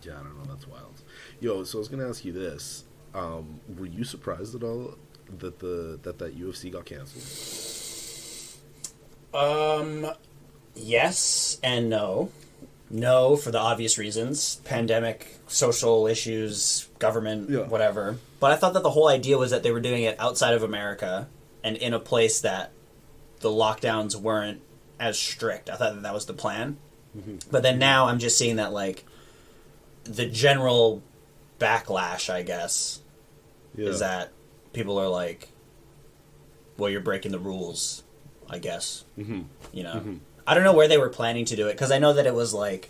Yeah, I don't know. That's wild. Yo, so I was gonna ask you this: were you surprised at all that that UFC got canceled? Yes and no. No, for the obvious reasons. Pandemic, social issues, government, Yeah. whatever. But I thought that the whole idea was that they were doing it outside of America and in a place that the lockdowns weren't as strict. I thought that that was the plan. Mm-hmm. But then now I'm just seeing that, like, the general backlash, I guess, Yeah. is that people are like, well, you're breaking the rules, I guess. Mm-hmm. You know? Mm-hmm. I don't know where they were planning to do it, because I know that it was like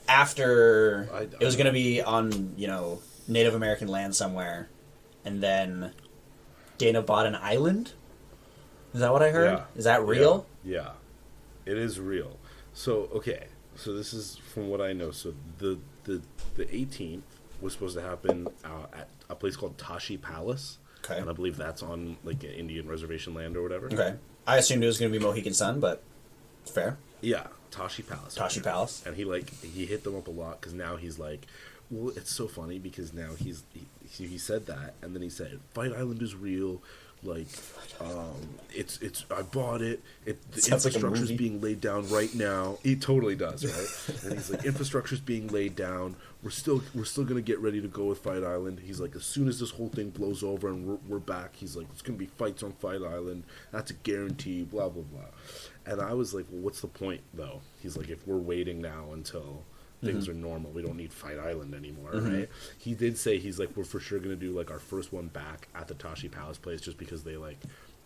after it was going to be on, you know, Native American land somewhere, and then Dana bought an island. Is that what I heard? Yeah. Is that real? Yeah, it is real. So okay, so this is from what I know. So the 18th was supposed to happen at a place called Tashi Palace, Okay. and I believe that's on like an Indian reservation land or whatever. Okay. I assumed it was going to be Mohegan Sun, but fair. Yeah, Tashi Palace. Tashi Palace. And he hit them up a lot because now he's like, well, it's so funny because now he said that, and then he said Fight Island is real. Like, it's I bought it. The Sounds like a infrastructure's movie. being laid down right now. He totally does, right? And he's like, infrastructure's being laid down. We're still gonna get ready to go with Fight Island. He's like, as soon as this whole thing blows over and we're back, he's like, it's gonna be fights on Fight Island. That's a guarantee. Blah blah blah. And I was like, well, what's the point though? He's like, if we're waiting now until things are normal, we don't need Fight Island anymore, right? He did say he's like, we're for sure gonna do like our first one back at the Tashi Palace place just because they like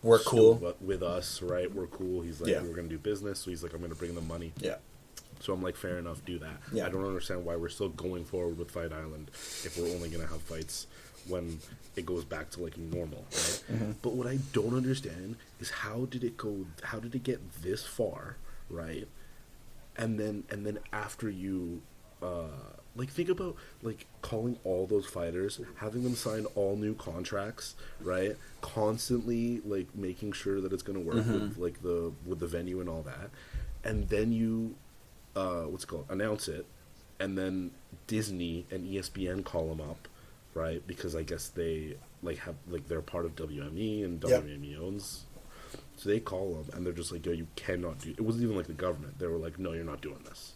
We're cool. stood with us, right? We're cool. He's like, Yeah. we're gonna do business, so he's like, I'm gonna bring them money. Yeah. So I'm like, fair enough, do that. Yeah. I don't understand why we're still going forward with Fight Island if we're only gonna have fights when it goes back to like normal, right? But what I don't understand is how did it get this far, right? And then after you like think about like calling all those fighters, having them sign all new contracts, right? Constantly like making sure that it's gonna work with like with the venue and all that. And then you announce it, and then Disney and ESPN call them up, right? Because I guess they like have like they're part of WME and Yep. WME owns. So they call them and they're just like, yo, you cannot do. It wasn't even like the government. They were like, no, you're not doing this.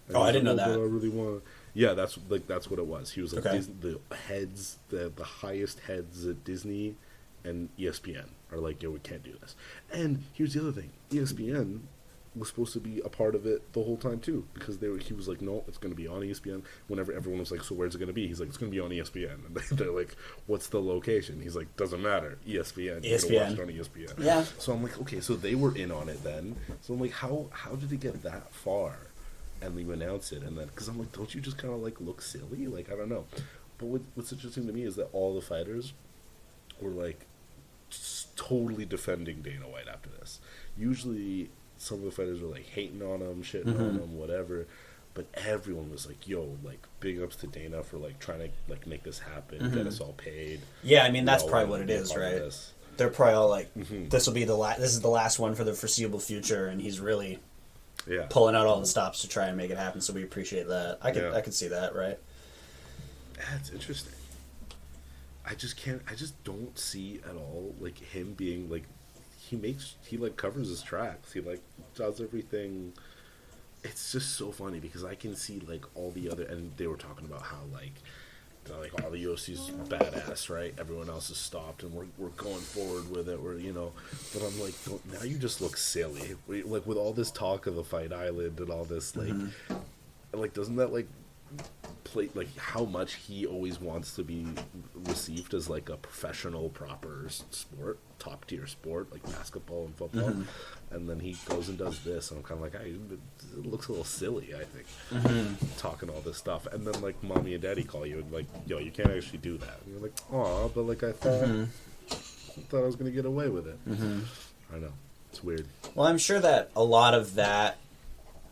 And Oh, he I was didn't like, know that. But I really want. Yeah, that's what it was. He was like, Okay. the heads, the highest heads at Disney and ESPN are like, yo, we can't do this. And here's the other thing: ESPN was supposed to be a part of it the whole time too, because he was like, no, it's going to be on ESPN. Whenever everyone was like, so where's it going to be? He's like, it's going to be on ESPN. And they're like, what's the location? He's like, doesn't matter, ESPN. You're gonna watch it on ESPN. Yeah. So I'm like, okay, so they were in on it then. So I'm like, how did it get that far? And you announce it, and then because I'm like, don't you just kind of like look silly? Like, I don't know. But what's interesting to me is that all the fighters were like totally defending Dana White after this. Usually, some of the fighters were like hating on him, shitting on him, whatever. But everyone was like, "Yo, like big ups to Dana for like trying to like make this happen, get us all paid." Yeah, I mean, that's We all probably wanted what to it be a is, part of right? this. They're probably all like, this will be this is the last one for the foreseeable future, and he's really Yeah, pulling out all the stops to try and make it happen, so we appreciate that. I could see that, right? That's interesting. I just don't see at all like him being like he like covers his tracks. He like does everything. It's just so funny because I can see like all the other, and they were talking about how like all the UFC's badass, right? Everyone else has stopped, and we're going forward with it. But I'm like, now you just look silly. Like with all this talk of the Fight Island and all this, like doesn't that like play like how much he always wants to be received as like a professional, proper sport, top tier sport like basketball and football, and then he goes and does this, and I'm kind of like, it looks a little silly. I think talking all this stuff, and then like mommy and daddy call you and like, yo, you can't actually do that. And you're like, aw, but like I thought I was gonna get away with it. I know, it's weird. Well, I'm sure that a lot of that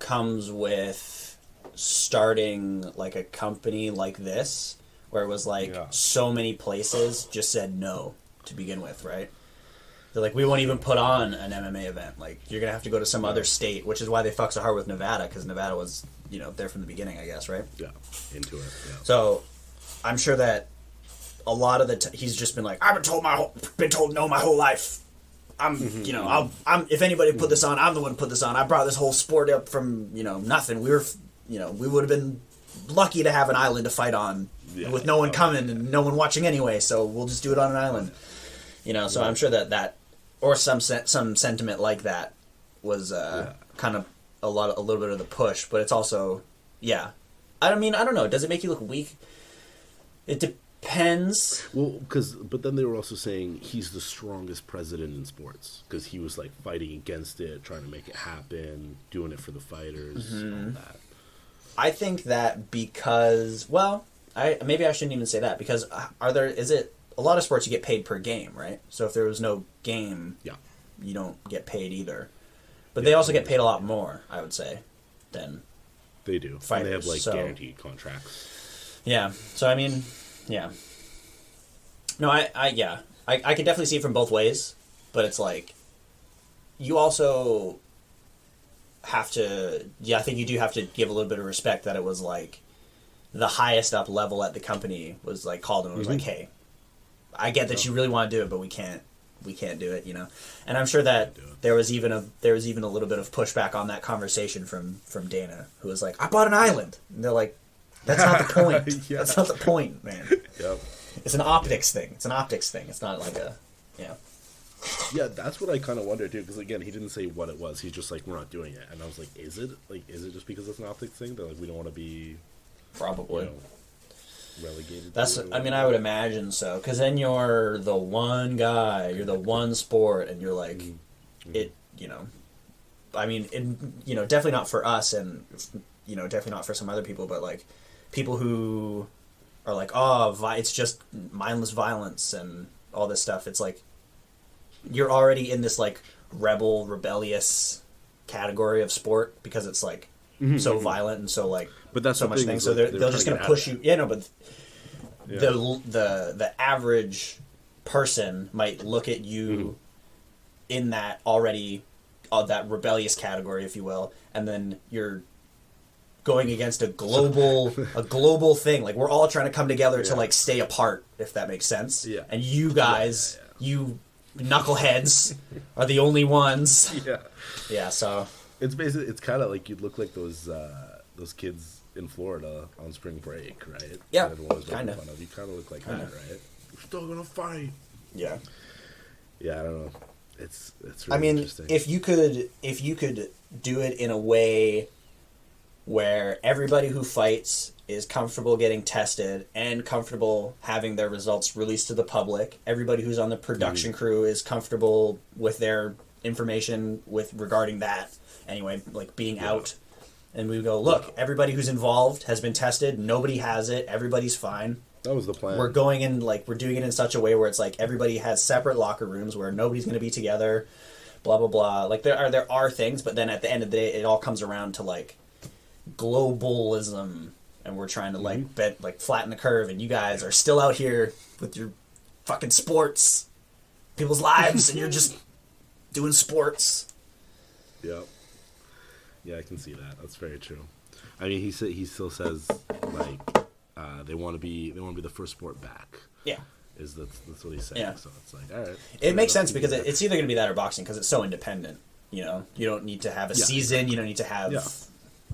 comes with starting like a company like this, where it was like so many places just said no to begin with, right? They're like, we won't even put on an MMA event. Like, you're gonna have to go to some other state, which is why they fuck so hard with Nevada, because Nevada was there from the beginning, I guess, right? Yeah, into it. Yeah. So, I'm sure that a lot of he's just been like, I've been told no my whole life. I'm if anybody put this on, I'm the one who put this on. I brought this whole sport up from nothing. We were we would have been lucky to have an island to fight on with no one coming and no one watching anyway. So we'll just do it on an island. So I'm sure that or some sentiment like that was kind of a little bit of the push, but it's also I don't know. Does it make you look weak? It depends. Well, but then they were also saying he's the strongest president in sports because he was like fighting against it, trying to make it happen, doing it for the fighters, all that. I think that because maybe I shouldn't even say that because is it a lot of sports you get paid per game, right? So if there was no game, you don't get paid either. But they also get paid a lot more, I would say, than they do. Fighters, and they have guaranteed contracts. Yeah. So I mean, yeah. No, I can definitely see it from both ways, but it's like you also have to. Yeah, I think you do have to give a little bit of respect that it was like the highest up level at the company was like called and was like, "Hey, I get that you really want to do it, but we can't do it," And I'm sure that there was even a little bit of pushback on that conversation from Dana, who was like, "I bought an island," and they're like, "That's not the point. That's not the point, man. Yep. It's an optics thing. It's not like a Yeah, that's what I kind of wondered too. Because again, he didn't say what it was. He's just like, "We're not doing it," and I was like, "Is it just because it's an optics thing? They're like, we don't want to be probably." Relegated. I would imagine so, because then you're the one guy, you're the one sport, and you're like, it. Definitely not for us, and definitely not for some other people, but like people who are like, it's just mindless violence and all this stuff. It's like you're already in this like rebellious category of sport because it's like so violent and so like. But that's so much thing. So they're just going to push you. Yeah, no, but the average person might look at you in that already that rebellious category, if you will, and then you're going against a global thing. Like we're all trying to come together to like stay apart, if that makes sense. Yeah. And you guys, you knuckleheads, are the only ones. Yeah. Yeah. So it's kind of like you'd look like those kids in Florida on spring break, right? Yeah, kind of. You kind of look like that, right? We're still gonna fight. Yeah. Yeah, I don't know. It's really interesting. if you could do it in a way where everybody who fights is comfortable getting tested and comfortable having their results released to the public, everybody who's on the production crew is comfortable with their information regarding that anyway, like being out. And we go, look, everybody who's involved has been tested. Nobody has it. Everybody's fine. That was the plan. We're going in, we're doing it in such a way where it's like everybody has separate locker rooms where nobody's going to be together, blah, blah, blah. Like, there are things, but then at the end of the day, it all comes around to, like, globalism. And we're trying to, flatten the curve. And you guys are still out here with your fucking sports, people's lives, and you're just doing sports. Yep. Yeah, I can see that. That's very true. I mean, he still says they want to be the first sport back. Yeah, that's what he's saying. Yeah. So it's like, all right. It makes sense because it's either going to be that or boxing because it's so independent. You don't need to have a season. You don't need to have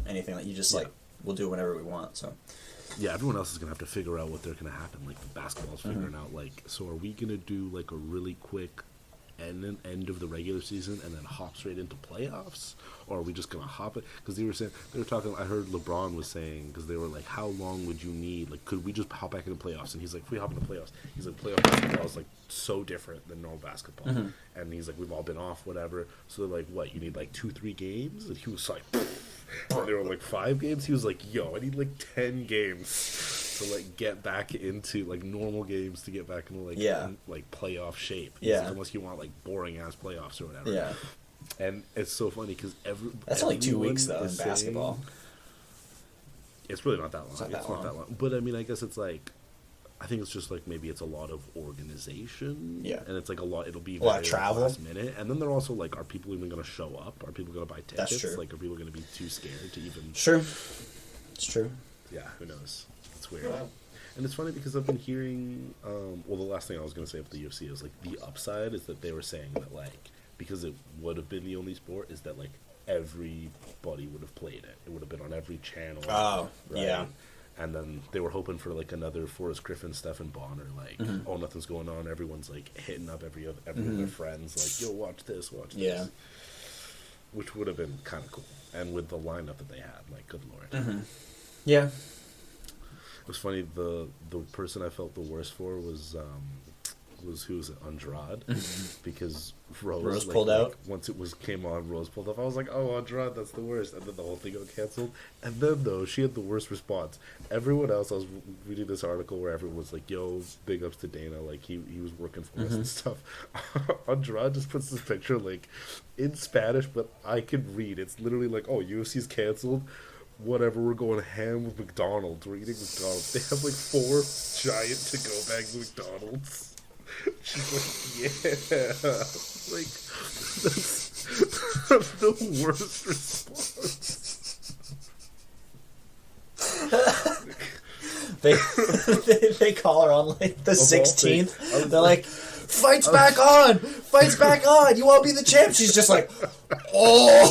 anything. Like you just we'll do it whenever we want. So yeah, everyone else is going to have to figure out what they're going to happen. Like the basketball's figuring out so are we going to do like a really quick end of the regular season and then hop straight into playoffs, or are we just gonna hop it? Because they were talking. I heard LeBron was saying because they were like, how long would you need? Like, could we just hop back into playoffs? And he's like, if we hop into playoffs, he's like, playoff basketball is like so different than normal basketball. And he's like, we've all been off, whatever. So they're like, what? You need like 2-3 games? And he was like, and they were like 5 games. He was like, yo, I need like 10 games to like get back into like normal games to get back into like playoff shape. Like, unless you want like boring ass playoffs or whatever. Yeah. And it's so funny because that's only 2 weeks though in basketball. It's really not that long. It's not that long. But I mean, I guess it's like I think it's just like maybe it's a lot of organization. Yeah. And it's like a lot. It'll be a lot of travel. last minute. And then they're also like, are people even going to show up? Are people going to buy tickets? That's true. Like, are people going to be too scared to even? Sure. It's true. Yeah. Who knows? It's weird. And it's funny because I've been hearing. Well, the last thing I was going to say about the UFC is like the upside is that they were saying that like because it would have been the only sport is that like everybody would have played it. It would have been on every channel. Oh, right? yeah. And then they were hoping for like another Forrest Griffin, Stephen Bonner, like, oh, nothing's going on. Everyone's like hitting up every of their friends, like, yo, watch this, watch this. Yeah. Which would have been kind of cool. And with the lineup that they had, like, good lord. Yeah. It was funny. The person I felt the worst for was who was it? Andrade, because Rose pulled out. Once it came on, Rose pulled off. I was like, oh, Andrade, that's the worst. And then the whole thing got canceled. And then though, she had the worst response. Everyone else, I was reading this article where everyone was like, yo, big ups to Dana, like he was working for us and stuff. Andrade just puts this picture like in Spanish, but I can read. It's literally like, oh, UFC's canceled. Whatever, we're going ham with McDonald's. We're eating McDonald's. They have like 4 giant to-go bags of McDonald's. She's like, yeah. Like, that's the worst response. They call her on like the 16th. They're like, fights back on! Fights back on! You want to be the champ? She's just like, oh!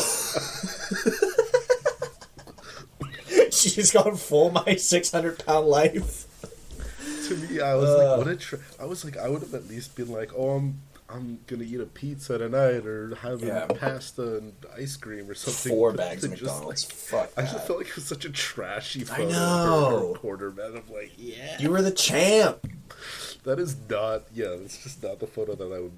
She's gone full my 600-pound life. To me, I was like, what a I was like, I would have at least been like, oh, I'm gonna eat a pizza tonight or having pasta and ice cream or something. 4 bags of McDonald's. Like, Fuck that. I just felt like it was such a trashy photo. I know. Her quarterback. I'm like, yeah. You were the champ. That is not. Yeah, that's just not the photo that I would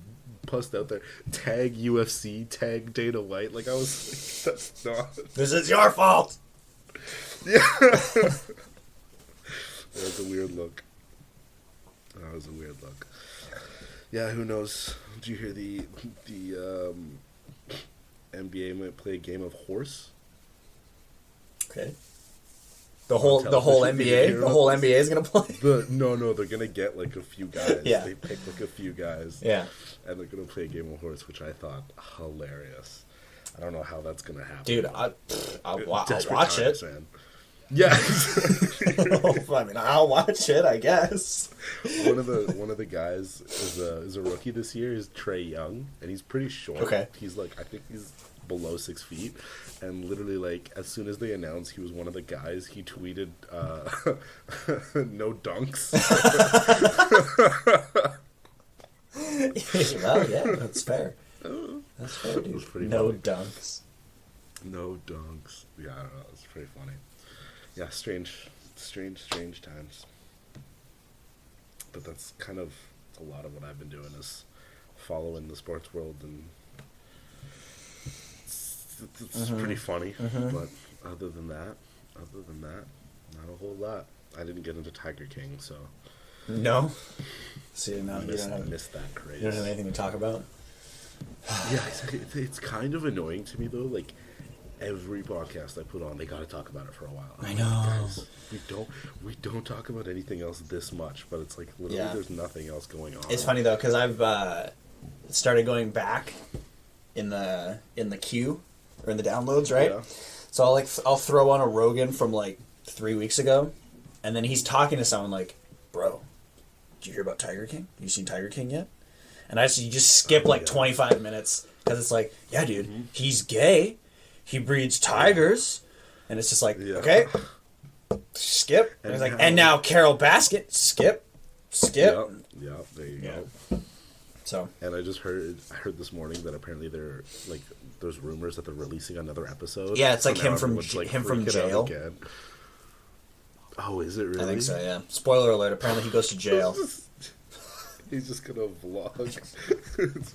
post out there. Tag UFC. Tag Dana White. Like I was. Like, that's not. This is your fault. Yeah. That was a weird look. That was a weird look. Yeah, who knows? Did you hear the NBA might play a game of horse? Okay. The whole NBA is gonna play. No, they're gonna get like a few guys. Yeah. They picked like a few guys. Yeah. And they're gonna play a game of horse, which I thought hilarious. I don't know how that's gonna happen. Dude, I'll watch it. Man. Yeah. I mean, I'll watch it, I guess. One of the guys is a rookie this year. Is Trey Young, and he's pretty short. Okay. He's like, I think he's below 6 feet, and literally like as soon as they announced he was one of the guys, he tweeted, "No dunks." Well, yeah, that's fair. That's fair, dude. No funny. dunks. No dunks. Yeah, I don't know. It's pretty funny. Yeah, strange times. But that's kind of a lot of what I've been doing is following the sports world, and it's pretty funny. But other than that, not a whole lot. I didn't get into Tiger King, so no. See, now missed that craze. You don't have anything to talk about. Yeah, it's kind of annoying to me though. Like every podcast I put on, they got to talk about it for a while. I know. Guys, we don't talk about anything else this much, but it's like literally there's nothing else going on. It's funny though because I've started going back in the queue or in the downloads, right? Yeah. So I'll throw on a Rogan from like 3 weeks ago, and then he's talking to someone like, "Bro, did you hear about Tiger King? You seen Tiger King yet?" And you just skip 25 minutes because it's like, yeah, dude, he's gay. He breeds tigers, and it's just like, okay, skip. And he's like, and now Carol Baskin, skip. Yeah, there you go. So, and I heard this morning that apparently they're like, there's rumors that they're releasing another episode. Yeah, it's like him from jail. Oh, is it really? I think so. Yeah. Spoiler alert. Apparently, he goes to jail. He's just gonna vlog.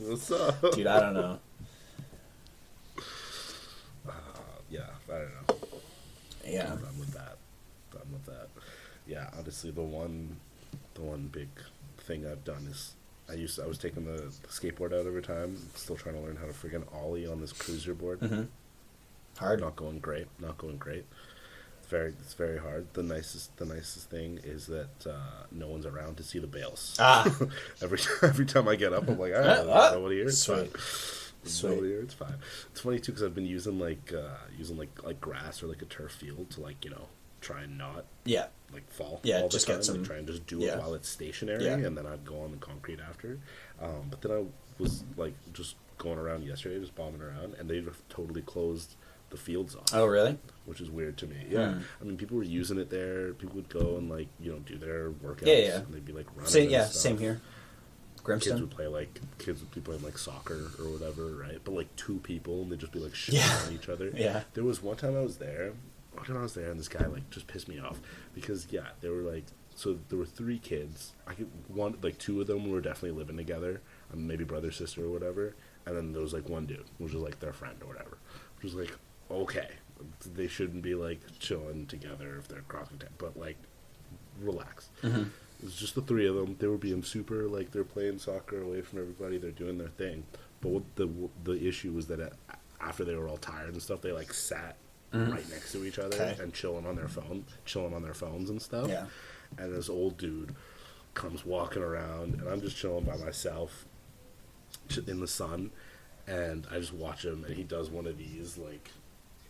What's up, dude? I don't know. Yeah, I don't know. Yeah, I'm done with that. Yeah, honestly, the one big thing I've done is I was taking the skateboard out every time. Still trying to learn how to friggin' ollie on this cruiser board. Mm-hmm. Hard. Not going great. it's very hard. The nicest thing is that no one's around to see the bales. Every time I get up, I'm like, there's nobody here. It's fine. There's nobody here. It's fine. It's funny too because I've been using like grass or like a turf field to like try and not like fall all just the time. get some, like, try and just do it while it's stationary, and then I'd go on the concrete after. But then I was like just going around yesterday, just bombing around, and they totally closed the fields off. Oh, really? Which is weird to me. Yeah. I mean, people were using it there. People would go and like do their workouts. Yeah. And they'd be like running. Same here. Grimstone. Kids would be playing like soccer or whatever, right? But like two people, and they'd just be like shooting on each other. Yeah. There was one time I was there, and this guy like just pissed me off because they were like, so there were three kids. Two of them were definitely living together, maybe brother, sister, or whatever. And then there was like one dude, which was like their friend or whatever. Which was like, okay, they shouldn't be like chilling together if they're crossing town, but like, relax. Mm-hmm. It was just the three of them. They were being super like they're playing soccer away from everybody. They're doing their thing. But what the issue was that after they were all tired and stuff, they like sat right next to each other and chilling on their phones and stuff. Yeah. And this old dude comes walking around, and I'm just chilling by myself in the sun, and I just watch him, and he does one of these like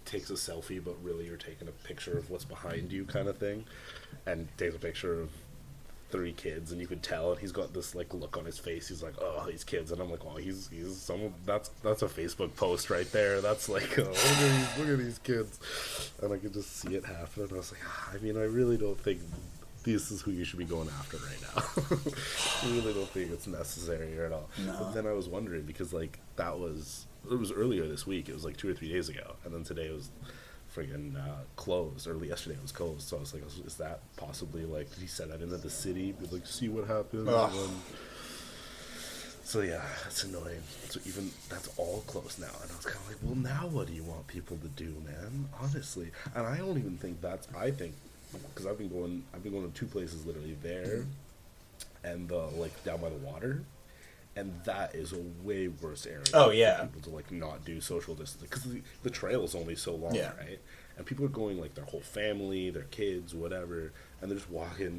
takes a selfie, but really you're taking a picture of what's behind you kind of thing, and takes a picture of three kids, and you could tell, and he's got this like look on his face. He's like, oh, these kids, and I'm like, oh, he's someone that's a Facebook post right there. That's like, oh, look at these kids, and I could just see it happen. And I was like, I mean, I really don't think this is who you should be going after right now. I really don't think it's necessary at all. No. But then I was wondering because like it was earlier this week. It was like 2 or 3 days ago, and then today it was friggin' closed. Or yesterday it was closed. So I was like, is that possibly like, did he send that into the city? Be like, see what happens. So yeah, it's annoying. So even that's all closed now, and I was kind of like, well, now what do you want people to do, man? Honestly, and I don't even think I think because I've been going to two places literally there, and like down by the water. And that is a way worse area. Oh, yeah. For people to like not do social distancing because the trail is only so long, right? And people are going like their whole family, their kids, whatever, and they're just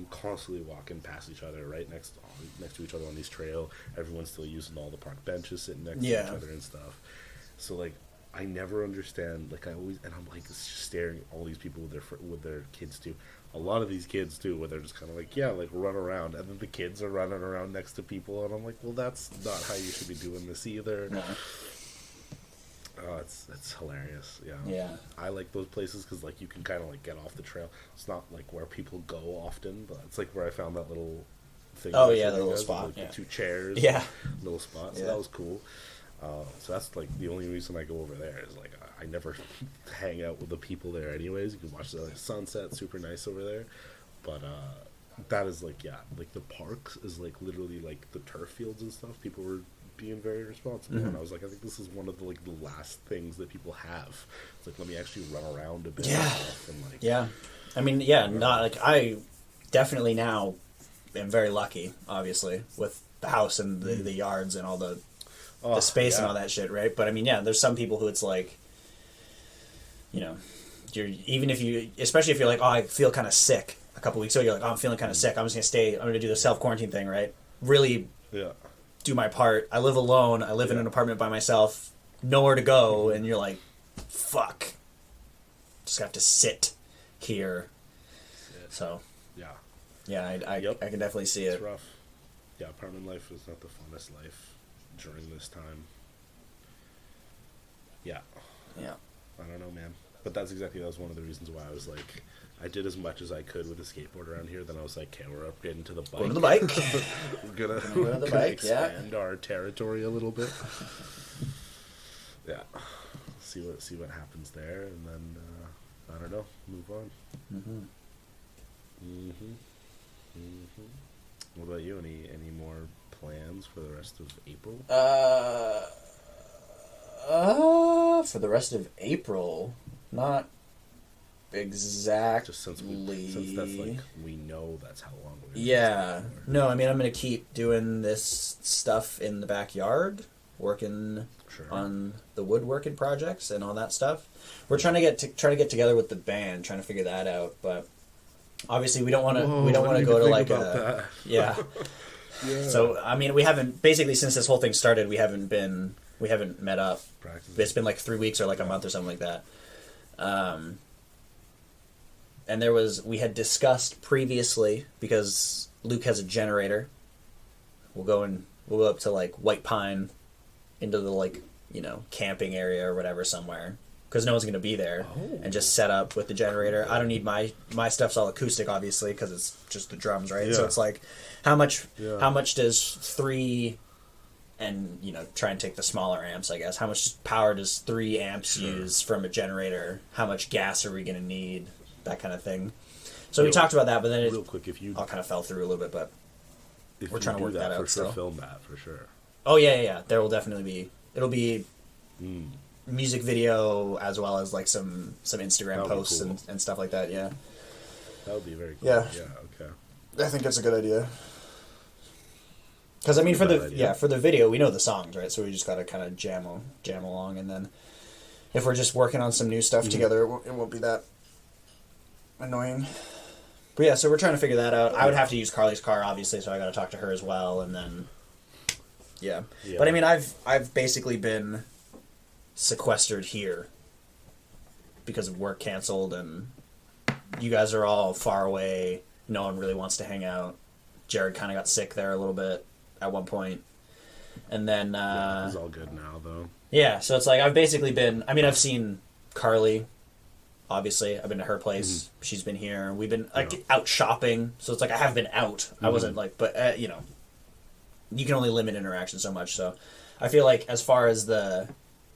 constantly walking past each other, right next to each other on these trail. Everyone's still using all the park benches, sitting next to each other and stuff. So like, I never understand. Like I'm like just staring at all these people with their kids too. A lot of these kids too, where they're just kind of like, like run around, and then the kids are running around next to people, and I'm like, well, that's not how you should be doing this either. No. Oh, it's hilarious. Yeah. I like those places because like you can kind of like get off the trail. It's not like where people go often, but it's like where I found that little thing. Oh yeah, the little spot. Like the two chairs. Yeah. Little spot. So that was cool. So that's like the only reason I go over there is like I never hang out with the people there anyways. You can watch the sunset, super nice over there. But that is like like the parks is like literally like the turf fields and stuff. People were being very responsible, and I was like, I think this is one of the like the last things that people have. It's like, let me actually run around a bit. And, like, I mean, not like I definitely now am very lucky, obviously, with the house and the yards and all the space and all that shit, right? But I mean, there's some people who it's like, especially if you're like, oh, I feel kind of sick. A couple weeks ago, you're like, oh, I'm feeling kind of sick. I'm just gonna stay. I'm gonna do the self-quarantine thing, right? Really, do my part. I live alone. I live in an apartment by myself. Nowhere to go, and you're like, fuck. Just have to sit here. So, I can definitely see it. It's rough. Yeah, apartment life is not the funnest life during this time. Yeah. I don't know, man. But that was one of the reasons why I was like, I did as much as I could with the skateboard around here. Then I was like, okay, we're upgrading to the bike. Go to the bike. We're gonna expand our territory a little bit. See what happens there, and then I don't know, move on. What about you? Any more plans for the rest of April? For the rest of April, not exactly. Just since that's like we know that's how long we're no, I mean, I'm gonna keep doing this stuff in the backyard working Sure. on the woodworking projects and all that stuff. We're trying to get together with the band, trying to figure that out. But obviously, we don't want to go to like a yeah. Yeah. So I mean, we haven't basically since this whole thing started. We haven't met up. Practically. It's been like 3 weeks or like a month or something like that. And we had discussed previously because Luke has a generator. We'll go up to like White Pine, into the like camping area or whatever somewhere because no one's gonna be there, and just set up with the generator. I don't need my stuff's all acoustic obviously because it's just the drums, right? Yeah. So it's like how much does 3 and try and take the smaller amps, I guess. How much power does 3 amps use from a generator? How much gas are we gonna need? That kind of thing. So we talked about that, but then real quick, if you all kind of fell through a little bit, but we're trying to work that out. For sure, still. film that for sure. Oh yeah. There will definitely be. It'll be music video as well as like some Instagram posts cool. and stuff like that. Yeah. That would be very cool. Yeah. Yeah. Okay. I think it's a good idea. Because I mean, for the video, we know the songs, right? So we just got to kind of jam along, and then if we're just working on some new stuff together, it won't be that annoying. But yeah, so we're trying to figure that out. I would have to use Carly's car, obviously, so I got to talk to her as well, and then yeah. But I mean, I've basically been sequestered here because of work canceled, and you guys are all far away. No one really wants to hang out. Jared kind of got sick there a little bit at one point, and then it's all good now though. Yeah, so it's like I've basically been. I mean, I've seen Carly. Obviously, I've been to her place. Mm-hmm. She's been here. We've been out shopping, so it's like I have been out. Mm-hmm. I wasn't like, but you can only limit interaction so much. So I feel like as far as the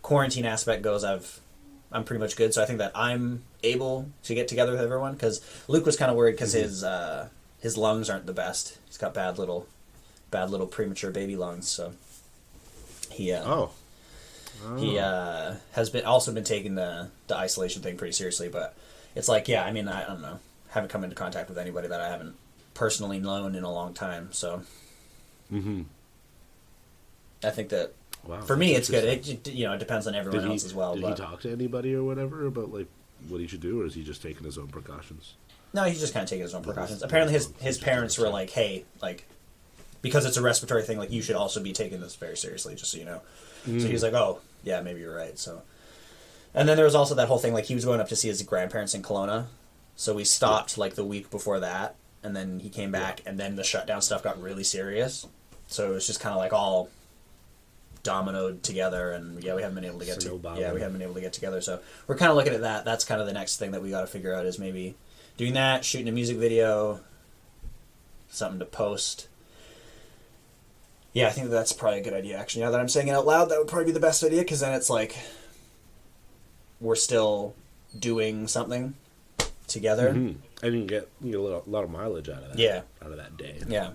quarantine aspect goes, I'm pretty much good. So I think that I'm able to get together with everyone because Luke was kind of worried because his lungs aren't the best. He's got bad little premature baby lungs. So he He has been taking the isolation thing pretty seriously, but it's like, I mean, I don't know. Haven't come into contact with anybody that I haven't personally known in a long time, so. Mm-hmm. I think that for me it's good. It depends on everyone else as well. Did he talk to anybody or whatever about like what he should do, or is he just taking his own precautions? No, he's just kind of taking his own precautions. Apparently, his parents were like, "Hey, like, because it's a respiratory thing, like you should also be taking this very seriously, just so you know." Mm. So he was like, "Oh, yeah, maybe you're right." So, and then there was also that whole thing, like he was going up to see his grandparents in Kelowna, so we stopped like the week before that, and then he came back, and then the shutdown stuff got really serious. So it was just kind of like all dominoed together, and we haven't been able to get together. So we're kind of looking at that. That's kind of the next thing that we got to figure out is maybe doing that, shooting a music video, something to post. Yeah, I think that's probably a good idea, actually. Now that I'm saying it out loud, that would probably be the best idea, because then it's like we're still doing something together. Mm-hmm. And you can get a lot of mileage out of that. Yeah. Out of that day. Yeah.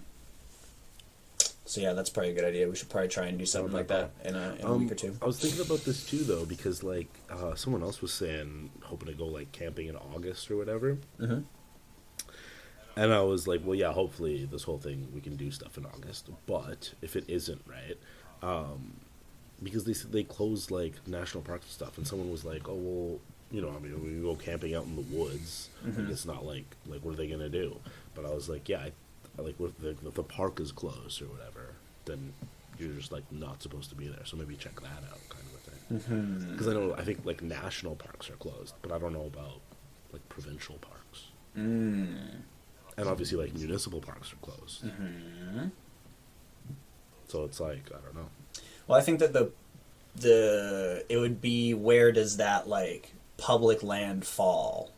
So yeah, that's probably a good idea. We should probably try and do something like that in a week or two. I was thinking about this too, though, because like someone else was saying, hoping to go like camping in August or whatever. Mm-hmm. And I was like, well, yeah, hopefully this whole thing we can do stuff in August. But if it isn't, right, because they closed like national parks and stuff, and someone was like, oh well, I mean, we can go camping out in the woods. Mm-hmm. Like, it's not like what are they gonna do? But I was like, yeah. Like if the park is closed or whatever, then you're just like not supposed to be there. So maybe check that out, kind of a thing. Because I think like national parks are closed, but I don't know about like provincial parks. Mm. And obviously like municipal parks are closed. Mm-hmm. So it's like I don't know. Well, I think that it would be, where does that like public land fall?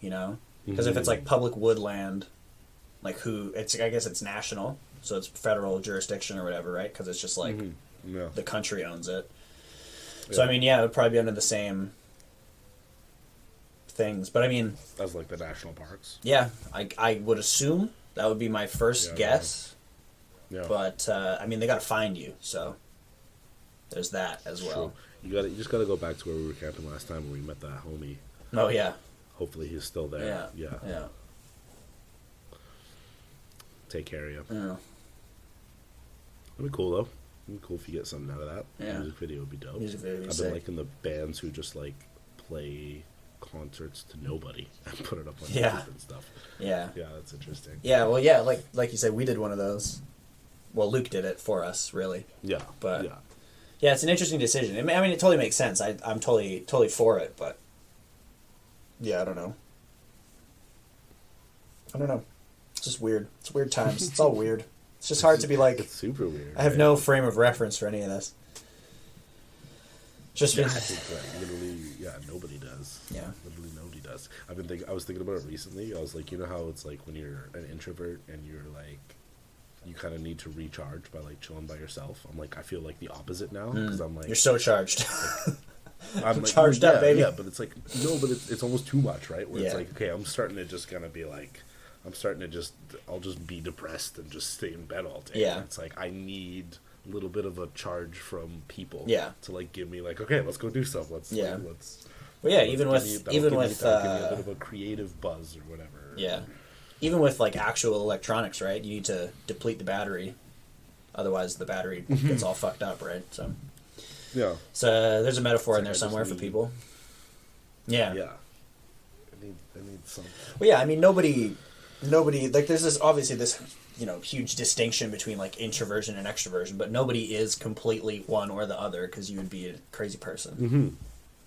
Because if it's like public woodland. Like I guess it's national, so it's federal jurisdiction or whatever, right? Because it's just like the country owns it. Yeah. So I mean, it would probably be under the same things. But I mean, as like the national parks. Yeah, I would assume that would be my first guess. Yeah. But I mean, they got to find you, so there's that as well. True. You just got to go back to where we were camping last time when we met that homie. Oh yeah. Hopefully he's still there. Yeah. Take care of you. Yeah. That'd be cool though. It'd be cool if you get something out of that. Yeah. Music video would be dope. Music video would be I've sick. been liking the bands who just like play concerts to nobody and put it up on Yeah. YouTube and stuff. Yeah. Yeah, that's interesting. Yeah, well, yeah, like you said, we did one of those. Well, Luke did it for us, really. Yeah. But yeah. yeah, it's an interesting decision. I mean, it totally makes sense. I'm totally for it, but yeah, I don't know. It's just weird. It's weird times. It's all weird. It's just hard to be like. It's super weird. I have right? no frame of reference for any of this. Just Yeah, been. I think that literally, nobody does. Yeah. Literally nobody does. I was thinking about it recently. I was like, you know how it's like when you're an introvert and you're like, you kind of need to recharge by like chilling by yourself. I'm like, I feel like the opposite now because I'm like, You're so charged. I'm like, charged up, baby. Yeah, but it's like no, but it's almost too much, right? Where it's Yeah. like, okay, I'm starting to just kind of be like, I'll just be depressed and just stay in bed all day. Yeah. And it's like I need a little bit of a charge from people. Yeah. To like give me like, okay, let's go do stuff. Let's Yeah. let's. Well, yeah, let's even give with me- that'll even give me- with that'll give me a bit of a creative buzz or whatever. yeah, even with like actual electronics, right? You need to deplete the battery, otherwise the battery gets all fucked up, right? Yeah. So there's a metaphor in there I just somewhere for need- people. Yeah. Yeah. I need something. Well, yeah. I mean, nobody. Like, there's this obviously this huge distinction between like introversion and extroversion, but nobody is completely one or the other because you would be a crazy person.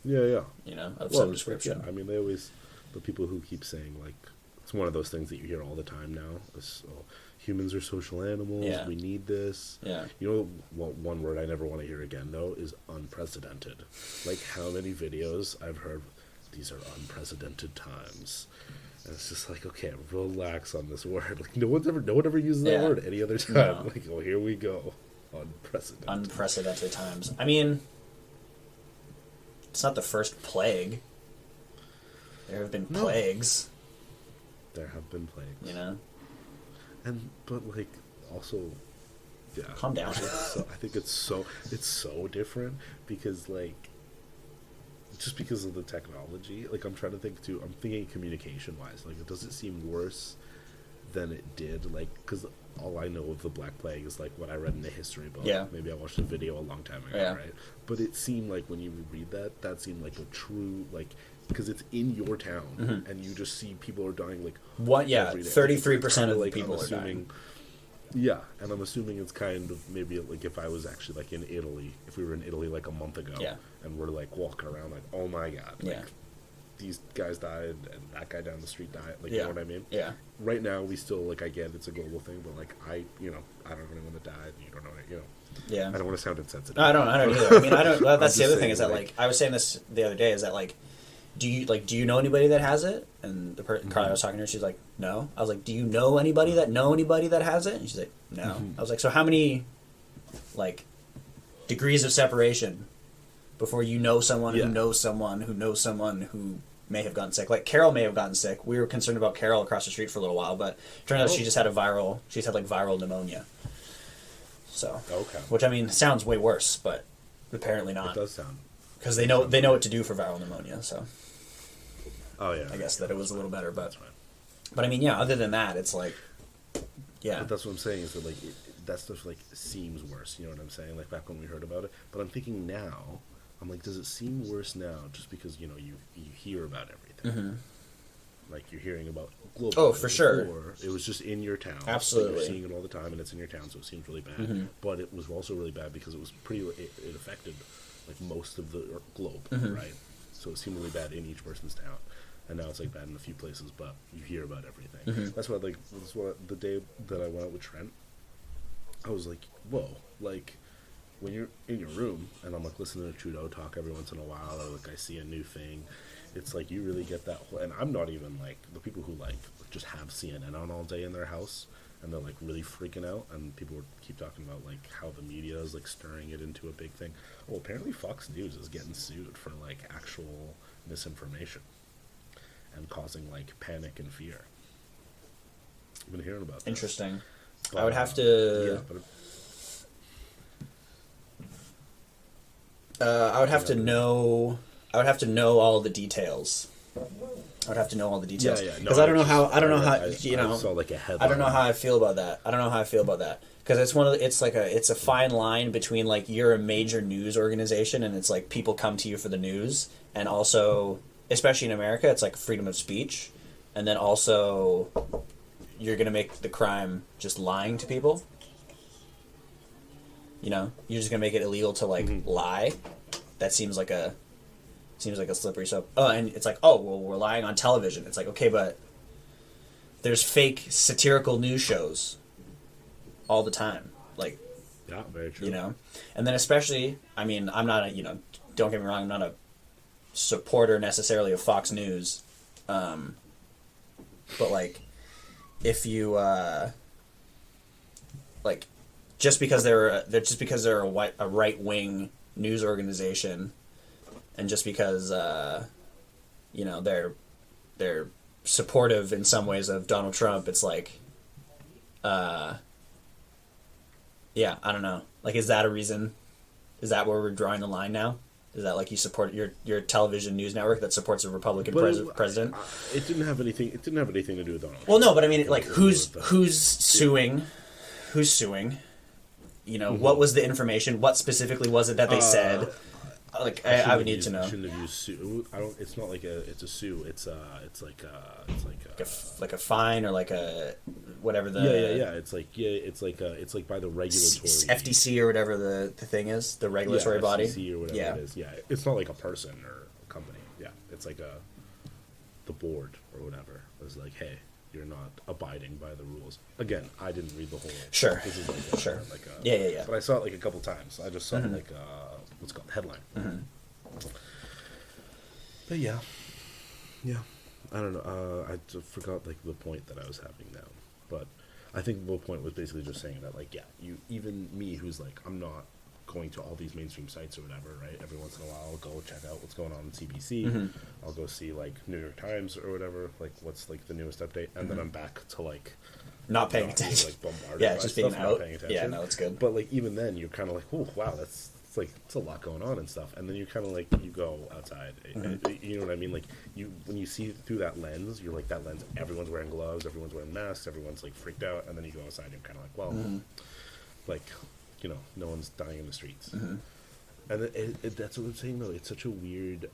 Yeah. Of Well, some description. Yeah, I mean, they always, the people who keep saying, like, it's one of those things that you hear all the time now. Is, oh, humans are social animals. Yeah. We need this. Yeah. You know, one word I never want to hear again, though, is unprecedented. Like, how many videos I've heard, these are unprecedented times. And it's just like, okay, relax on this word. Like, no one ever uses that Yeah. word any other time. No. Like, oh, here we go. Unprecedented. Unprecedented times. I mean, it's not the first plague. There have been No. plagues, There have been plagues. But like also, yeah. Calm down. I think it's so different because like, just because of the technology. Like I'm trying to think too. I'm thinking communication wise. Like, does it seem worse than it did? Like, because all I know of the Black Plague is like what I read in the history book. Yeah. Maybe I watched a video a long time ago. Yeah. Right. But it seemed like when you read that seemed like a true like. Because it's in your town, and you just see people are dying like every day. 33% of the Like, people I'm are assuming, dying. Yeah, and I'm assuming it's kind of maybe like if I was actually like in Italy, if we were in Italy like a month ago, Yeah. and we're like walking around like, oh my god, like, Yeah. these guys died and that guy down the street died, like Yeah. you know what I mean? Yeah. Right now we still like I get it's a global thing, but like I don't really want to die, and you don't know it, Yeah. I don't want to sound insensitive. No, I don't either. I mean, I don't. That's I'm the just other thing saying, is that like I was saying this the other day is that like, do you know anybody that has it? And the Carly I was talking to her, she's like, no. I was like, do you know anybody that has it? And she's like, no. I was like, so how many like degrees of separation before you know someone Yeah. who knows someone who knows someone who may have gotten sick? Like Carol may have gotten sick. We were concerned about Carol across the street for a little while, but turned out she just had viral pneumonia. So Okay. which I mean sounds way worse, but apparently It not, does sound. because they know what to do for viral pneumonia. So Oh yeah. I guess that it was a little better, but That's right. but I mean, yeah. Other than that, it's like, yeah, But that's what I'm saying is that like that stuff like seems worse. You know what I'm saying? Like back when we heard about it. But I'm thinking now, I'm like, does it seem worse now just because you hear about everything? Like you're hearing about global. Oh, for sure. Before, it was just in your town. Absolutely. You're seeing it all the time, and it's in your town, so it seems really bad. But it was also really bad because it was it affected like most of the globe, right? So it seemed really bad in each person's town. And now it's like bad in a few places, but you hear about everything. That's what the day that I went out with Trent, I was like, whoa, like when you're in your room and I'm like listening to Trudeau talk every once in a while, or like I see a new thing, it's like you really get that whole, and I'm not even like the people who like just have CNN on all day in their house and they're like really freaking out, and people keep talking about like how the media is like stirring it into a big thing. Well, apparently Fox News is getting sued for like actual misinformation and causing like panic and fear. I've been hearing about this. interesting. But, I would have to. Yeah, but I would have to know. I would have to know all the details I would have to know all the details. Yeah, because I don't know how you know. I saw like a headline. I don't know how I feel about that. Because it's a fine line between like you're a major news organization and it's like people come to you for the news, and also especially in America it's like freedom of speech, and then also you're gonna make the crime just lying to people. You know, you're just gonna make it illegal to like lie. That seems like a slippery slope. Oh, and it's like, oh well, we're lying on television. It's like, okay, but there's fake satirical news shows all the time, like, yeah, very true. You know, and then especially, I mean, I'm not don't get me wrong, I'm not a supporter necessarily of Fox News, but like, if you like, just because they're a right wing news organization, and just because they're supportive in some ways of Donald Trump, it's like, yeah, I don't know. Like, is that a reason? Is that where we're drawing the line now? Is that like you support your television news network that supports a Republican president? It didn't have anything. It didn't have anything to do with Donald Trump. Well, no, but I mean, like, who's suing? Who's suing? You know, what was the information? What specifically was it that they said? Like, I would need to know. Shouldn't have used sue. I don't. It's not like it's a sue. It's like a fine or like a whatever the It's like by the regulatory FTC or whatever the thing is, the regulatory body. FTC or whatever it is. Yeah, it's not like a person or a company. Yeah, it's like the board or whatever was like, hey, you're not abiding by the rules. Again, I didn't read the whole. Sure. This is like sure. Yeah. But I saw it like a couple times. I just saw like what's it called headline. But yeah. I don't know. I forgot like the point that I was having now, but I think the point was basically just saying that like even me who's like I'm not going to all these mainstream sites or whatever, right? Every once in a while I'll go check out what's going on CBC. I'll go see like New York Times or whatever, like what's like the newest update, and then I'm back to like not paying attention, like bombarded. Yeah, just being out. Not paying attention. Yeah, no, it's good. But like even then, you're kind of like, oh wow, it's a lot going on and stuff, and then you kind of like you go outside. You know what I mean? Like when you see through that lens, you're like that lens. Everyone's wearing gloves, everyone's wearing masks, everyone's like freaked out, and then you go outside, and you're kind of like, well, like no one's dying in the streets, and that's what I'm saying though. It's such a weird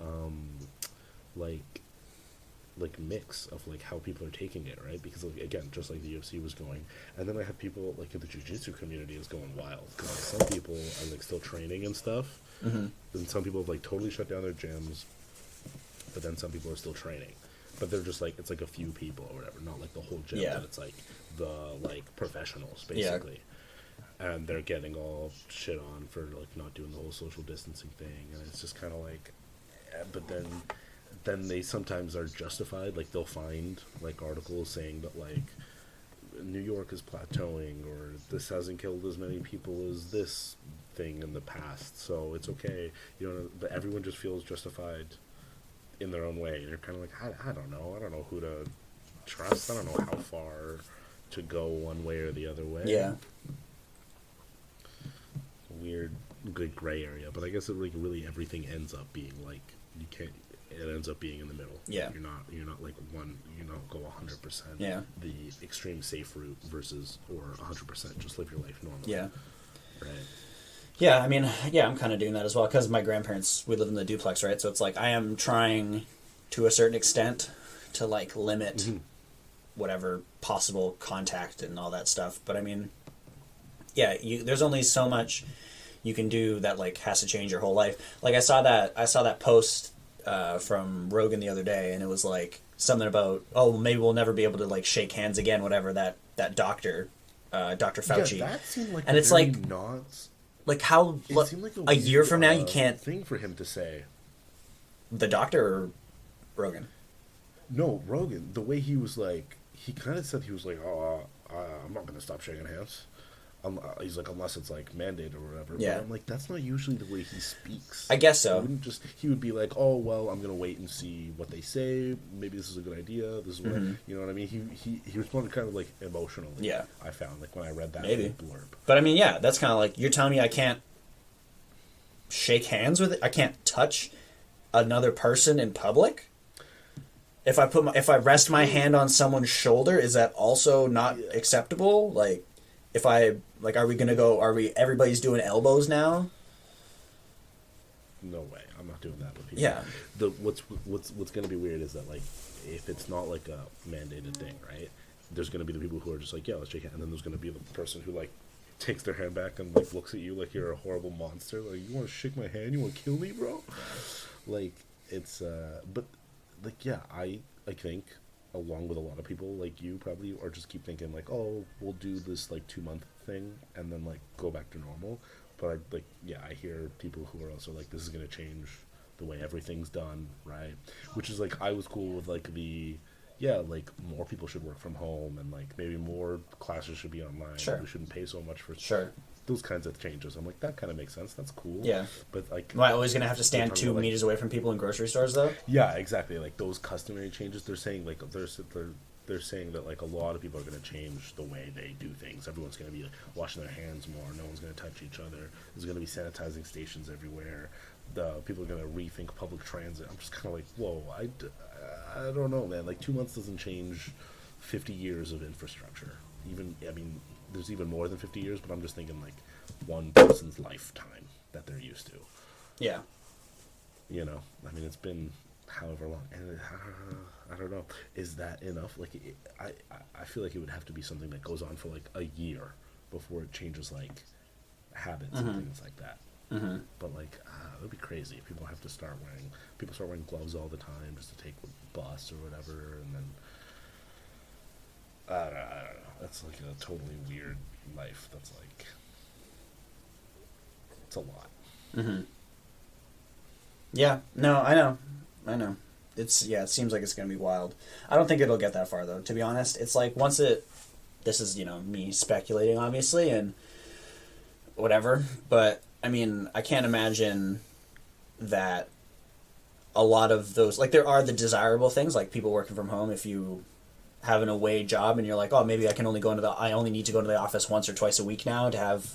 like mix of like how people are taking it, right? Because like, again, just like the UFC was going, and then I have people like in the jiu-jitsu community is going wild because like, some people are like still training and stuff, and some people have like totally shut down their gyms, but then some people are still training, but they're just like it's like a few people or whatever, not like the whole gym. But it's like the like professionals basically. And they're getting all shit on for like not doing the whole social distancing thing, and it's just kind of like, but then they sometimes are justified. Like they'll find like articles saying that like New York is plateauing, or this hasn't killed as many people as this thing in the past, so it's okay. But everyone just feels justified in their own way, and you're kind of like, I don't know who to trust. I don't know how far to go one way or the other way. Yeah. Weird, good gray area, but I guess it like really everything ends up being like you can't. It ends up being in the middle. Yeah, you're not like one. You don't go 100%. Yeah, the extreme safe route versus or 100% just live your life normally. Yeah, right. Yeah, I mean, I'm kind of doing that as well because my grandparents, we live in the duplex, right? So it's like I am trying to a certain extent to like limit whatever possible contact and all that stuff. But I mean, yeah, there's only so much you can do that like has to change your whole life. Like I saw that post from Rogan the other day, and it was like something about maybe we'll never be able to like shake hands again, whatever that doctor, Dr. Fauci. Yeah, that seemed like and it's like not like how it seemed like a year from now you can't thing for him to say. The doctor or Rogan? No, Rogan. The way he was like, he kind of said he was like, I'm not going to stop shaking hands. He's like, unless it's like mandated or whatever. Yeah. But I'm like, that's not usually the way he speaks. I guess so. He would be like, oh well, I'm gonna wait and see what they say. Maybe this is a good idea. This is what you know what I mean. He responded kind of like emotionally. Yeah. I found like when I read that blurb. But I mean, yeah, that's kind of like you're telling me I can't shake hands with it. I can't touch another person in public. if I rest my hand on someone's shoulder, is that also not acceptable? Like, if I like, are we gonna go? Are we? Everybody's doing elbows now. No way. I'm not doing that with people. Yeah. What's gonna be weird is that like if it's not like a mandated thing, right? There's gonna be the people who are just like, yeah, let's shake hands, and then there's gonna be the person who like takes their hand back and like looks at you like you're a horrible monster. Like, you want to shake my hand? You want to kill me, bro? Like, it's but like, yeah, I think along with a lot of people like you probably are just keep thinking like, oh, we'll do this like 2 month thing and then like go back to normal. But I like, yeah, I hear people who are also like, this is gonna change the way everything's done, right? Which is like, I was cool with like like more people should work from home and like maybe more classes should be online. Sure. We shouldn't pay so much for those kinds of changes. I'm like, that kind of makes sense. That's cool. Yeah. But like, am I always gonna have to stand 2 meters away from people in grocery stores though? Yeah, exactly. Like those customary changes, they're saying like they're saying that like a lot of people are going to change the way they do things. Everyone's going to be like, washing their hands more. No one's going to touch each other. There's going to be sanitizing stations everywhere. The people are going to rethink public transit. I'm just kind of like, whoa, I don't know, man. Like 2 months doesn't change 50 years of infrastructure. Even, I mean, there's even more than 50 years, but I'm just thinking like one person's lifetime that they're used to. Yeah. You know, I mean, it's been however long, and I don't know, is that enough? Like, I feel like it would have to be something that goes on for like a year before it changes like habits and things like that. But like, it would be crazy if people start wearing gloves all the time just to take the bus or whatever, and then I don't know. That's like a totally weird life. That's like, it's a lot. Yeah. No, I know. It seems like it's going to be wild. I don't think it'll get that far, though, to be honest. It's like, this is, me speculating, obviously, and whatever, but, I mean, I can't imagine that a lot of those, like, there are the desirable things, like people working from home. If you have an away job and you're like, oh, maybe I only need to go to the office once or twice a week now to have,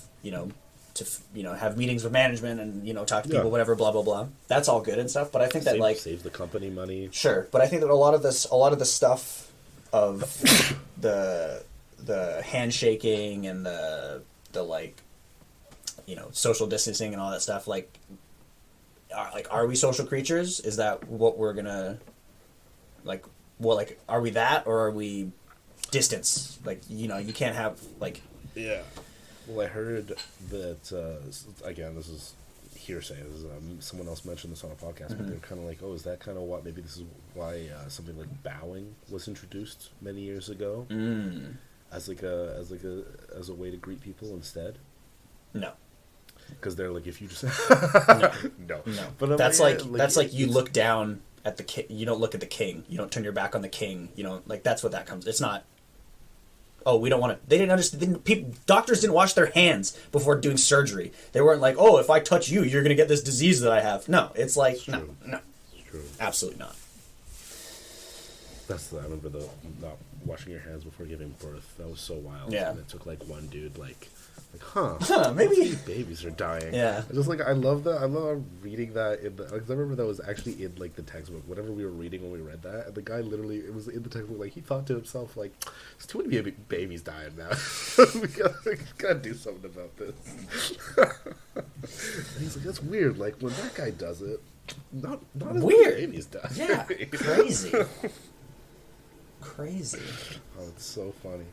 have meetings with management and, talk to people, whatever, blah, blah, blah. That's all good and stuff. But I think that saves the company money. Sure. But I think that a lot of the stuff of the handshaking and the social distancing and all that stuff, are we social creatures? Is that what we're gonna, are we that, or are we distance? You can't have, Yeah. Well, I heard that, again, this is hearsay. Someone else mentioned this on a podcast, but they were kind of like, oh, is that kind of what, maybe this is why something like bowing was introduced many years ago as a way to greet people instead? No. Because they're like, if you just... No. But that's like you look down at the king. You don't look at the king. You don't turn your back on the king. You don't, that's what that comes. It's not... Oh, we don't want to... They didn't understand... Doctors didn't wash their hands before doing surgery. They weren't like, oh, if I touch you, you're going to get this disease that I have. No, it's like, it's no. It's true. Absolutely not. I remember the not washing your hands before giving birth. That was so wild. Yeah. And it took like one dude maybe babies are dying. Yeah. I love that. I love reading that because I remember that was actually in like the textbook. Whatever we were reading when we read that, and the guy literally, it was in the textbook. Like, he thought to himself, like, there's too many babies dying now. we gotta do something about this. And he's like, that's weird. Like, when that guy does it, not as weird. many babies die. Yeah, crazy. Crazy. Oh, it's so funny.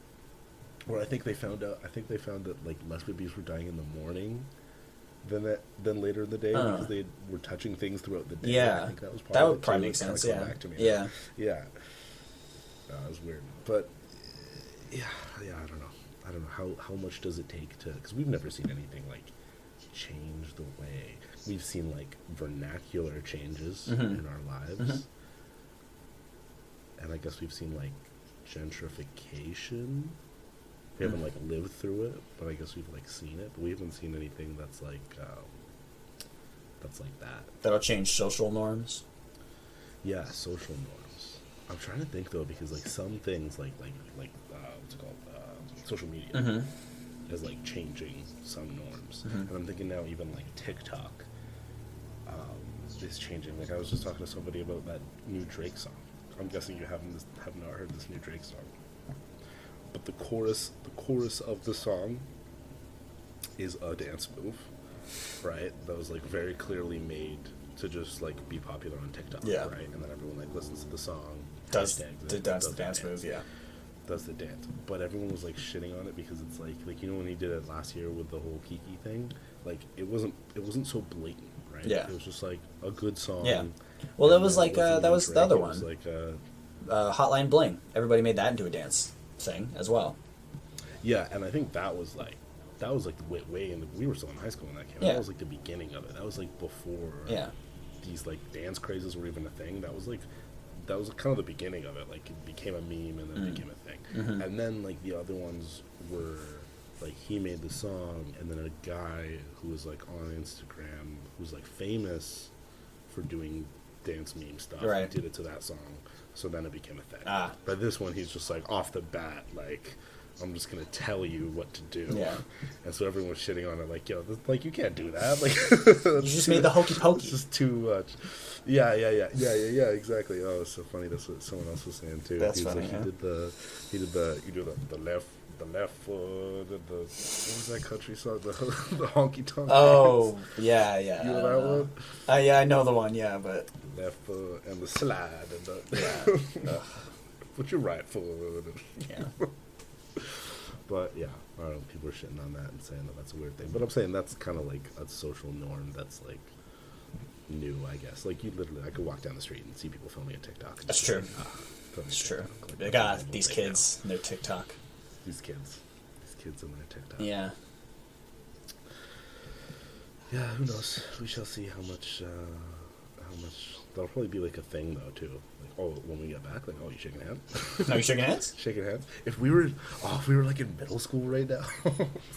Or I think they found that like less babies were dying in the morning than later in the day because they were touching things throughout the day. Yeah, I think that was that would probably make sense. Yeah, back to me. Yeah. That was weird, but yeah. I don't know how much does it take to, because we've never seen anything like change the way we've seen like vernacular changes in our lives, and I guess we've seen like gentrification. We haven't like lived through it, but I guess we've like seen it. But we haven't seen anything that's like that. That'll change social norms. Yeah, social norms. I'm trying to think though, because like some things like what's it called? Social media is like changing some norms, and I'm thinking now even like TikTok is changing. Like, I was just talking to somebody about that new Drake song. I'm guessing you have not heard this new Drake song. But the chorus of the song is a dance move, right? That was like very clearly made to just like be popular on TikTok, Yeah. right? And then everyone like listens to the song, Does hashtags the it, dance move, yeah. does the dance. But everyone was like shitting on it because it's like you know when he did it last year with the whole Kiki thing, like it wasn't so blatant, right? Yeah. It was just like a good song. Yeah. Well, that and was then like it wasn't that even was the Drake, other it was one. like Hotline Bling. Everybody made that into a dance thing as well. yeah, and I think that was like way in we were still in high school when that came out. Yeah. That was like the beginning of it. That was like before Yeah. these like dance crazes were even a thing. That was kind of the beginning of it. Like it became a meme and then became a thing. Mm-hmm. And then like the other ones were like he made the song and then a guy who was like on Instagram who's like famous for doing dance meme stuff Right. did it to that song. So then it became a thing. Ah. But this one he's just like off the bat like I'm just gonna tell you what to do. Yeah. And so everyone was shitting on it, like, yo, like you can't do that. Like, You just made the hokey it's pokey. just too much. Yeah, exactly. Oh, it's so funny. That's what someone else was saying too. That's he was funny, like, yeah. you do the left foot, and what was that country song? The honky tonk. Oh, yeah. you know that one? Yeah, I know the one. Yeah, but Left foot and the slide and the yeah, Ugh, put your right foot. yeah. But yeah, I don't know, people are shitting on that and saying that that's a weird thing. But I'm saying that's kind of like a social norm that's like new, I guess. Like you literally, I could walk down the street and see people filming a TikTok. And That's just true. be like, filming It's true. TikTok. Like, They that's got normal these right kids and their TikTok. now. These kids and their TikTok. Yeah. Yeah, who knows? We shall see how much. That'll probably be like a thing though too. Like, oh, when we get back, like, oh, you shaking hands? Are you shaking hands? Shaking hands. If we were like in middle school right now,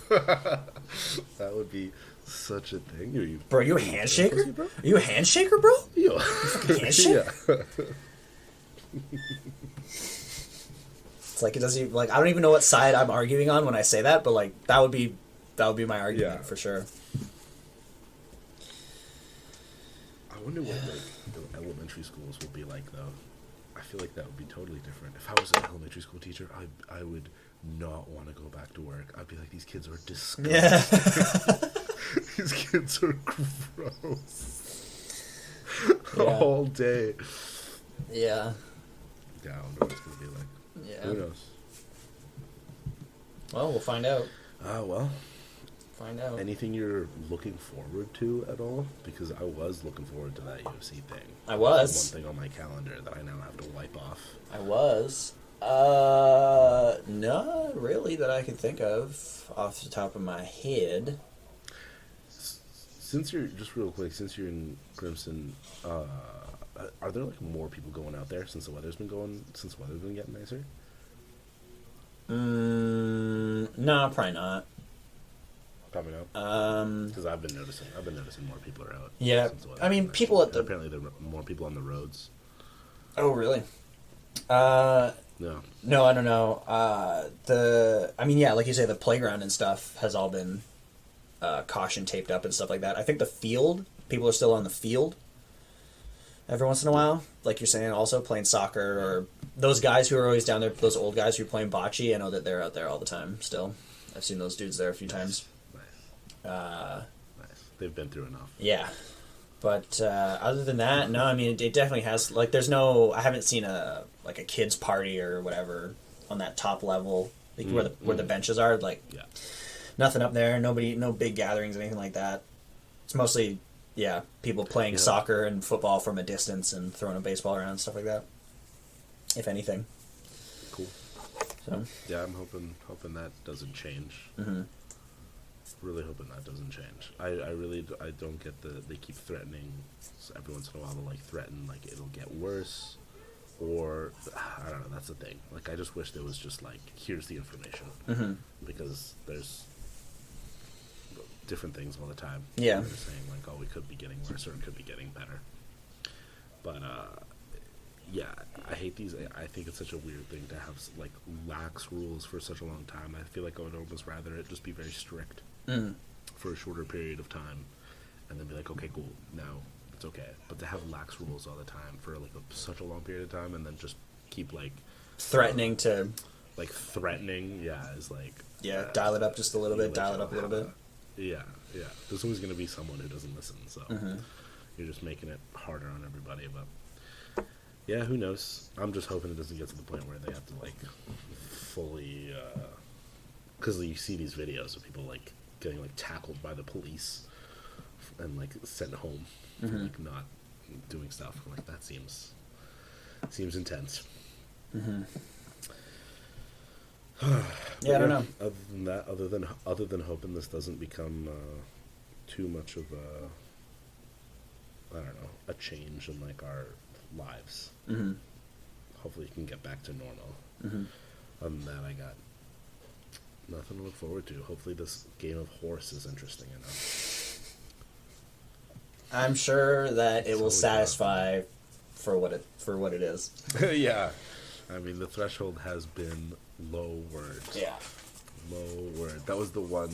that would be such a thing. Bro, you a pussy, handshaker? bro? Are you a handshaker, bro? Yo. handshake? Yeah. It's like it doesn't like I don't even know what side I'm arguing on when I say that, but like that would be my argument Yeah. for sure. I wonder what like the elementary schools would be like though. I feel like that would be totally different. If I was an elementary school teacher, I would not want to go back to work. I'd be like, these kids are disgusting. Yeah. These kids are gross. Yeah. All day. Yeah. Yeah, I wonder what it's gonna be like. Yeah. Who knows? Well, we'll find out. Well, Find out. anything you're looking forward to at all? Because I was looking forward to that UFC thing. I was. One thing on my calendar that I now have to wipe off. I was. Not really that I can think of off the top of my head. Since you're just real quick, since you're in Grimson, are there like more people going out there since the weather's been getting nicer? No, probably not. Probably not. Because I've been noticing more people are out. Yeah, since the weather's I mean, been people nicer. at the- And apparently there are more people on the roads. Oh, really? No. No, I don't know. I mean, yeah, like you say, the playground and stuff has all been caution taped up and stuff like that. I think the field, people are still on the field every once in a while. Like you're saying, also playing soccer or those guys who are always down there, those old guys who are playing bocce. I know that they're out there all the time still. I've seen those dudes there a few times. Nice. They've been through enough. Yeah. But other than that, no, I mean, it definitely has, like, there's no, I haven't seen a kid's party or whatever on that top level, like where the benches are, like, Yeah. nothing up there, no big gatherings, anything like that. It's mostly, yeah, people playing soccer and football from a distance and throwing a baseball around and stuff like that, if anything. Cool. So, Yeah, I'm hoping that doesn't change. mm-hmm. Really hoping that doesn't change. I don't get they keep threatening every once in a while to like threaten like it'll get worse, or I don't know. That's the thing. Like I just wish there was just like here's the information, Mm-hmm. because there's different things all the time. Yeah. They're saying like, oh, we could be getting worse or it could be getting better. But yeah, I hate these. I think it's such a weird thing to have like lax rules for such a long time. I feel like I would almost rather it just be very strict Mm. for a shorter period of time, and then be like, okay, cool, now it's okay. But to have lax rules all the time for like such a long period of time, and then just keep like threatening to, like threatening, is like dial it up just a little bit, dial it up a little bit. Yeah. There's always going to be someone who doesn't listen, so you're just making it harder on everybody. But yeah, who knows? I'm just hoping it doesn't get to the point where they have to like fully, because you see these videos of people like getting like tackled by the police and like sent home for like not doing stuff. Like that seems intense. Yeah, I don't know. Other than that, other than hoping this doesn't become too much of a change in like our lives. Hopefully, you can get back to normal. Other than that, I got nothing to look forward to. Hopefully, this game of horse is interesting enough. I'm sure that it will satisfy for what it is. Yeah, I mean the threshold has been lowered. Yeah. Lowered. That was the one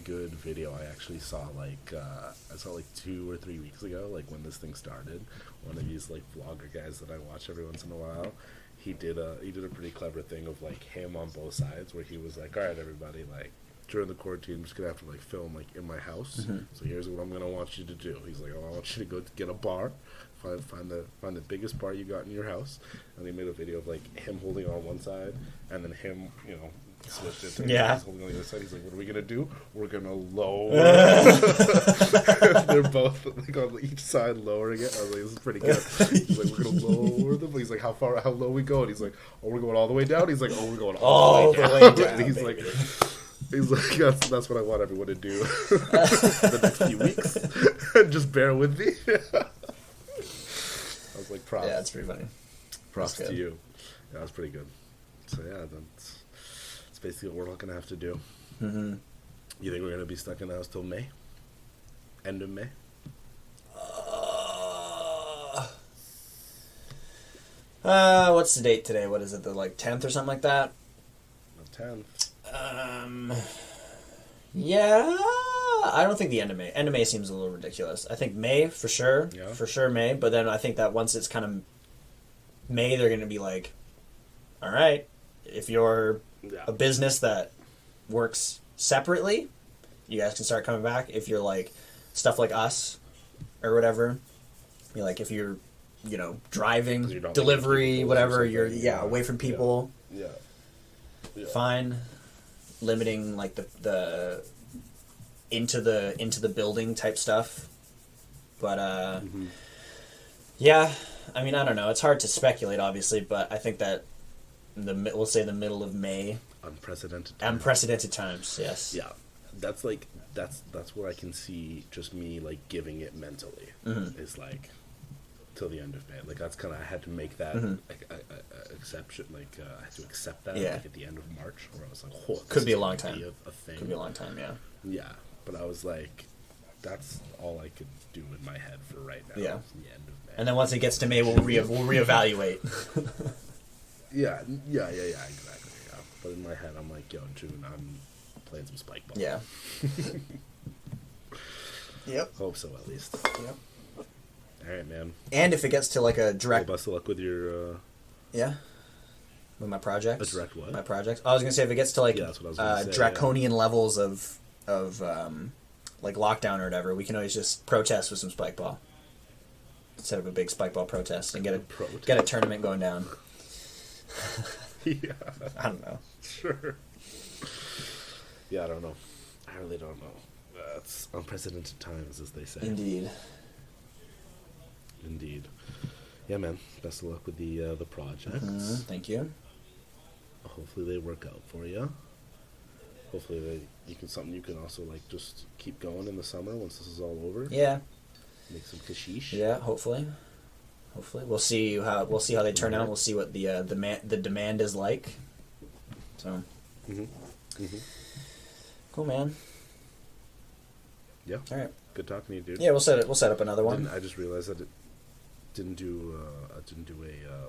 good video I actually saw. Like I saw like 2 or 3 weeks ago. Like when this thing started, one of these like vlogger guys that I watch every once in a while. He did a pretty clever thing of like him on both sides, where he was like, "All right, everybody, like during the quarantine, I'm just gonna have to like film like in my house. So here's what I'm gonna want you to do." He's like, "Oh, I want you to go get a bar, find the biggest bar you got in your house." And he made a video of like him holding on one side, and then him, switched it to he's holding on the other side. He's like, "What are we gonna do? We're gonna lower." They're both like on each side lowering it. I was like, "This is pretty good." He's like, "We're gonna lower them." He's like, "How low we go?" And he's like, "Oh, we're going all the way down." He's like, "Oh, we're going all the way down." And he's like, that's what I want everyone to do the next few weeks. Just bear with me. I was like, props. Yeah, that's pretty funny. Props to you. Yeah, that's pretty good. So yeah, that's basically what we're all gonna have to do. You think we're gonna be stuck in the house till May? End of May? What's the date today? What is it? The 10th or something like that? The 10th. Yeah. I don't think the end of May. End of May seems a little ridiculous. I think May for sure. Yeah. For sure May. But then I think that once it's kind of May, they're going to be like, all right, if you're a business that works separately, you guys can start coming back. If you're like stuff like us or whatever, you're like if you're, driving, delivery, whatever, you're away from people. Yeah. Fine. Limiting like the into the building type stuff. But yeah, I mean, I don't know. It's hard to speculate, obviously, but I think that we'll say the middle of May. Unprecedented times, yes. Yeah. That's where I can see just me like giving it mentally. Is like till the end of May. Like that's kind of I had to make that exception. Like I had to accept that like, at the end of March, where I was like, "Oh, could be a long time. A thing." Could be a long time, yeah. Yeah, but I was like, "That's all I could do in my head for right now." Yeah. The end of May. And then once it gets to May, we'll reevaluate. Yeah, exactly. Yeah, but in my head, I'm like, "Yo, June, I'm playing some spike ball." Yeah. Yep. Hope so, at least. Yep. All right, man. And if it gets to like a direct... Well, best of luck with your... Yeah? With my projects? A direct what? My projects. I was going to say, if it gets to like that's what I was gonna say, draconian levels of like lockdown or whatever, we can always just protest with some spike ball. Set up a big spike ball protest and get a tournament going down. Yeah. I don't know. Sure. Yeah, I don't know. I really don't know. It's unprecedented times, as they say. Indeed. Yeah, man. Best of luck with the projects. Thank you. Hopefully they work out for you. Hopefully something you can also like just keep going in the summer once this is all over. Yeah. Make some kashish. Yeah, hopefully we'll see how they turn out. We'll see what the demand is like. So. Cool, man. Yeah. All right. Good talking to you, dude. Yeah, we'll set up another one. I just realized that it didn't do a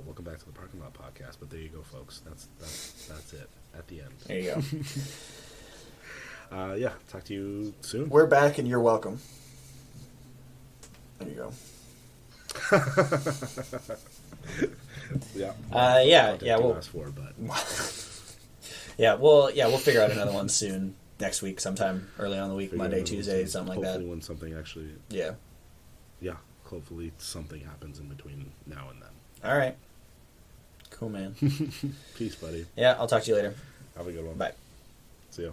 welcome back to the parking lot podcast, but there you go, folks. That's it at the end. There you go. Yeah. Talk to you soon. We're back, and you're welcome. There you go. Yeah. Yeah. We'll ask for, but we'll figure out another one soon. Next week, sometime early on in the week, Monday, Tuesday, something like that. Hopefully, when something actually. Yeah. Yeah. Hopefully, something happens in between now and then. All right. Cool, man. Peace, buddy. Yeah, I'll talk to you later. Have a good one. Bye. See ya.